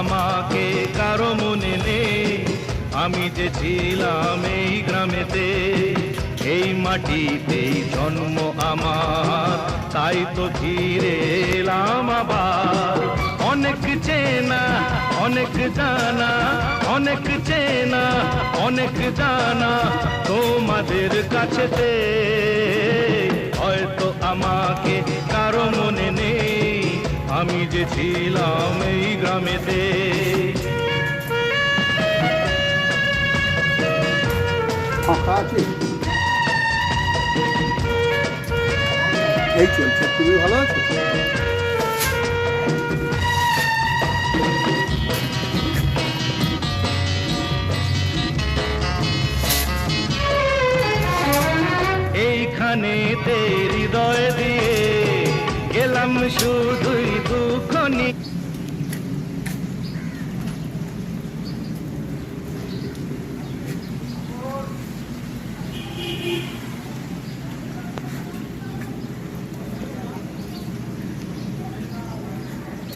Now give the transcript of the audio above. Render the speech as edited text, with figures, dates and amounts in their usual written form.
আমাকে কারো মনে নেই, আমি যে ছিলাম এই গ্রামেতে, এই মাটিতেই জন্ম আমার, তাই তো ফিরে এলাম আবার। অনেক চেনা অনেক জানা, অনেক চেনা অনেক জানা তোমাদের কাছেতে, হয়তো আমাকে কারো মনে নেই, আমি যে ছিলাম এই গ্রামেতে। এই চলছে, তুমি ভালো আছো? এইখানে হৃদয় দিয়ে গেলাম শুধুই দুঃখ নিয়ে।